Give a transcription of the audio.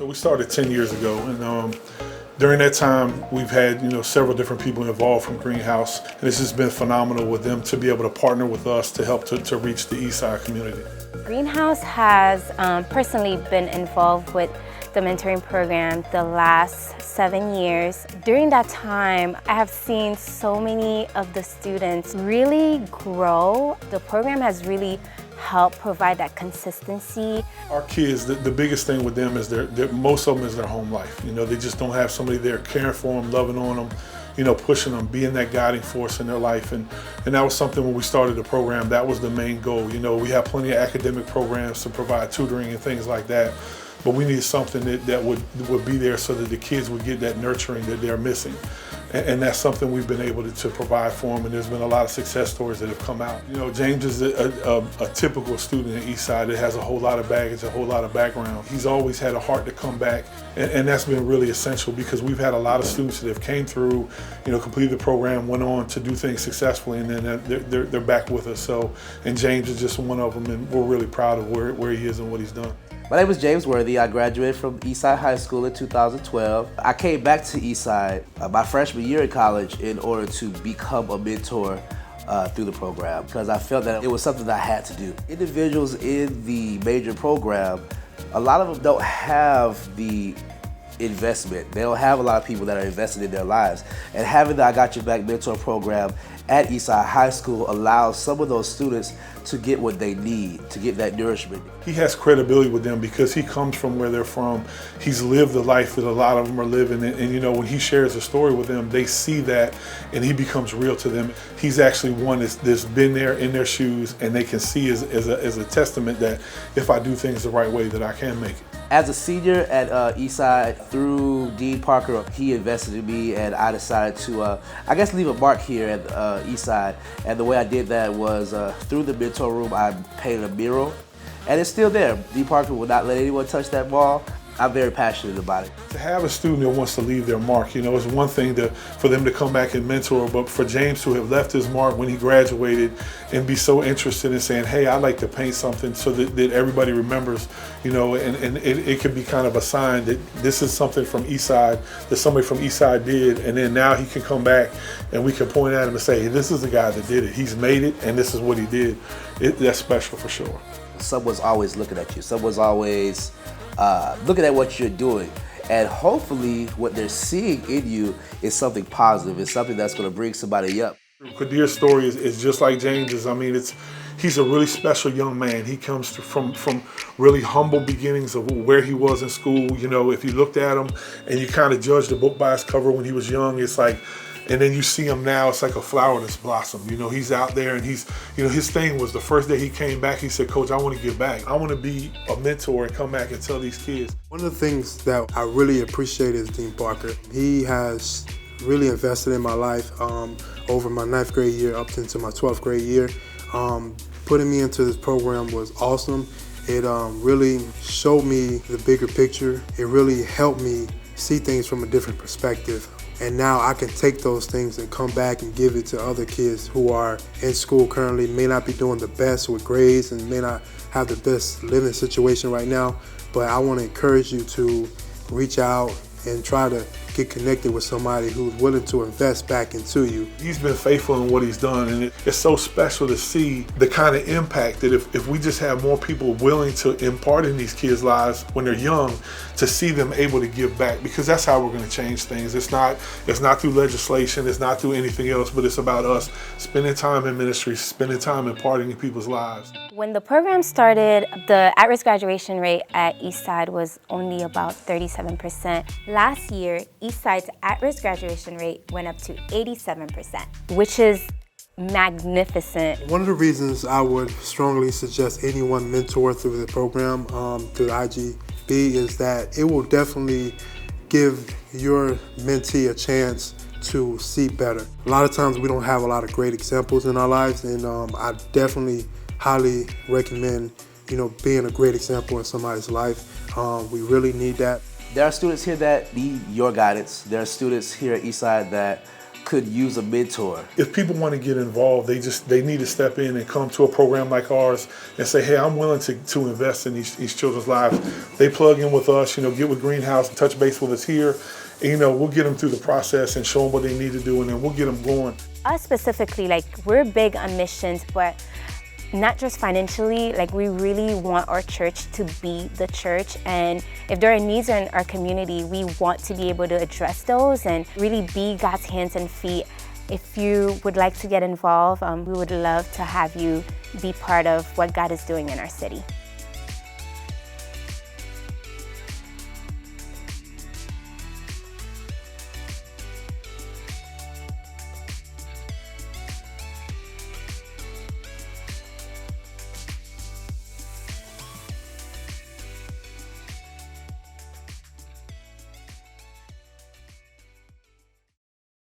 So we started 10 years ago, and during that time, we've had several different people involved from Greenhouse, and it's just been phenomenal with them to be able to partner with us to help to reach the Eastside community. Greenhouse has personally been involved with the mentoring program the last 7 years. During that time, I have seen so many of the students really grow. The program has really helped provide that consistency. Our kids, the biggest thing with them is most of them is their home life. They just don't have somebody there caring for them, loving on them, pushing them, being that guiding force in their life. And that was something when we started the program, that was the main goal. We have plenty of academic programs to provide tutoring and things like that. But we needed something that would be there so that the kids would get that nurturing that they're missing. And that's something we've been able to provide for them, and there's been a lot of success stories that have come out. James is a typical student at Eastside that has a whole lot of baggage, a whole lot of background. He's always had a heart to come back, and that's been really essential because we've had a lot of students that have came through, completed the program, went on to do things successfully, and then they're back with us. So, and James is just one of them, and we're really proud of where he is and what he's done. My name is James Worthy. I graduated from Eastside High School in 2012. I came back to Eastside my freshman year in college in order to become a mentor through the program because I felt that it was something that I had to do. Individuals in the major program, a lot of them don't have the investment. They don't have a lot of people that are invested in their lives. And having the I Got Your Back mentor program at Eastside High School allows some of those students to get what they need, to get that nourishment. He has credibility with them because he comes from where they're from. He's lived the life that a lot of them are living, and when he shares a story with them, they see that and he becomes real to them. He's actually one that's been there in their shoes, and they can see as a testament that if I do things the right way, that I can make it. As a senior at Eastside, through Dean Parker, he invested in me, and I decided to, leave a mark here at Eastside. And the way I did that was through the mentor room, I painted a mural, and it's still there. Dean Parker will not let anyone touch that wall. I'm very passionate about it. To have a student that wants to leave their mark, it's one thing for them to come back and mentor, but for James to have left his mark when he graduated and be so interested in saying, hey, I'd like to paint something so that everybody remembers, and it could be kind of a sign that this is something from Eastside, that somebody from Eastside did, and then now he can come back and we can point at him and say, hey, this is the guy that did it. He's made it, and this is what he did. That's special for sure. Someone's always looking at you. Someone's always looking at what you're doing, and hopefully what they're seeing in you is something positive. It's something that's going to bring somebody up. Qadir's story is just like James's. He's a really special young man. He comes from really humble beginnings of where he was in school. If you looked at him and you kind of judged the book by its cover when he was young, it's like, and then you see him now, it's like a flower that's blossomed. He's out there, and he's, his thing was the first day he came back, he said, Coach, I want to give back. I want to be a mentor and come back and tell these kids. One of the things that I really appreciate is Dean Parker. He has really invested in my life over my 9th grade year up into my 12th grade year. Putting me into this program was awesome. It really showed me the bigger picture. It really helped me see things from a different perspective. And now I can take those things and come back and give it to other kids who are in school currently, may not be doing the best with grades and may not have the best living situation right now. But I want to encourage you to reach out and try to get connected with somebody who's willing to invest back into you. He's been faithful in what he's done, and it's so special to see the kind of impact that if we just have more people willing to impart in these kids' lives when they're young, to see them able to give back, because that's how we're going to change things. It's not through legislation, it's not through anything else, but it's about us spending time in ministry, spending time imparting in people's lives. When the program started, the at-risk graduation rate at Eastside was only about 37%. Last year, Eastside's at-risk graduation rate went up to 87%, which is magnificent. One of the reasons I would strongly suggest anyone mentor through the program, through the IGB, is that it will definitely give your mentee a chance to see better. A lot of times we don't have a lot of great examples in our lives, and I definitely highly recommend, being a great example in somebody's life. We really need that. There are students here that need your guidance. There are students here at Eastside that could use a mentor? If people want to get involved, they need to step in and come to a program like ours and say, hey, I'm willing to invest in these children's lives. They plug in with us, get with Greenhouse, touch base with us here, and we'll get them through the process and show them what they need to do, and then we'll get them going. Us specifically, we're big on missions, but not just financially, we really want our church to be the church, and if there are needs in our community, we want to be able to address those and really be God's hands and feet. If you would like to get involved, we would love to have you be part of what God is doing in our city.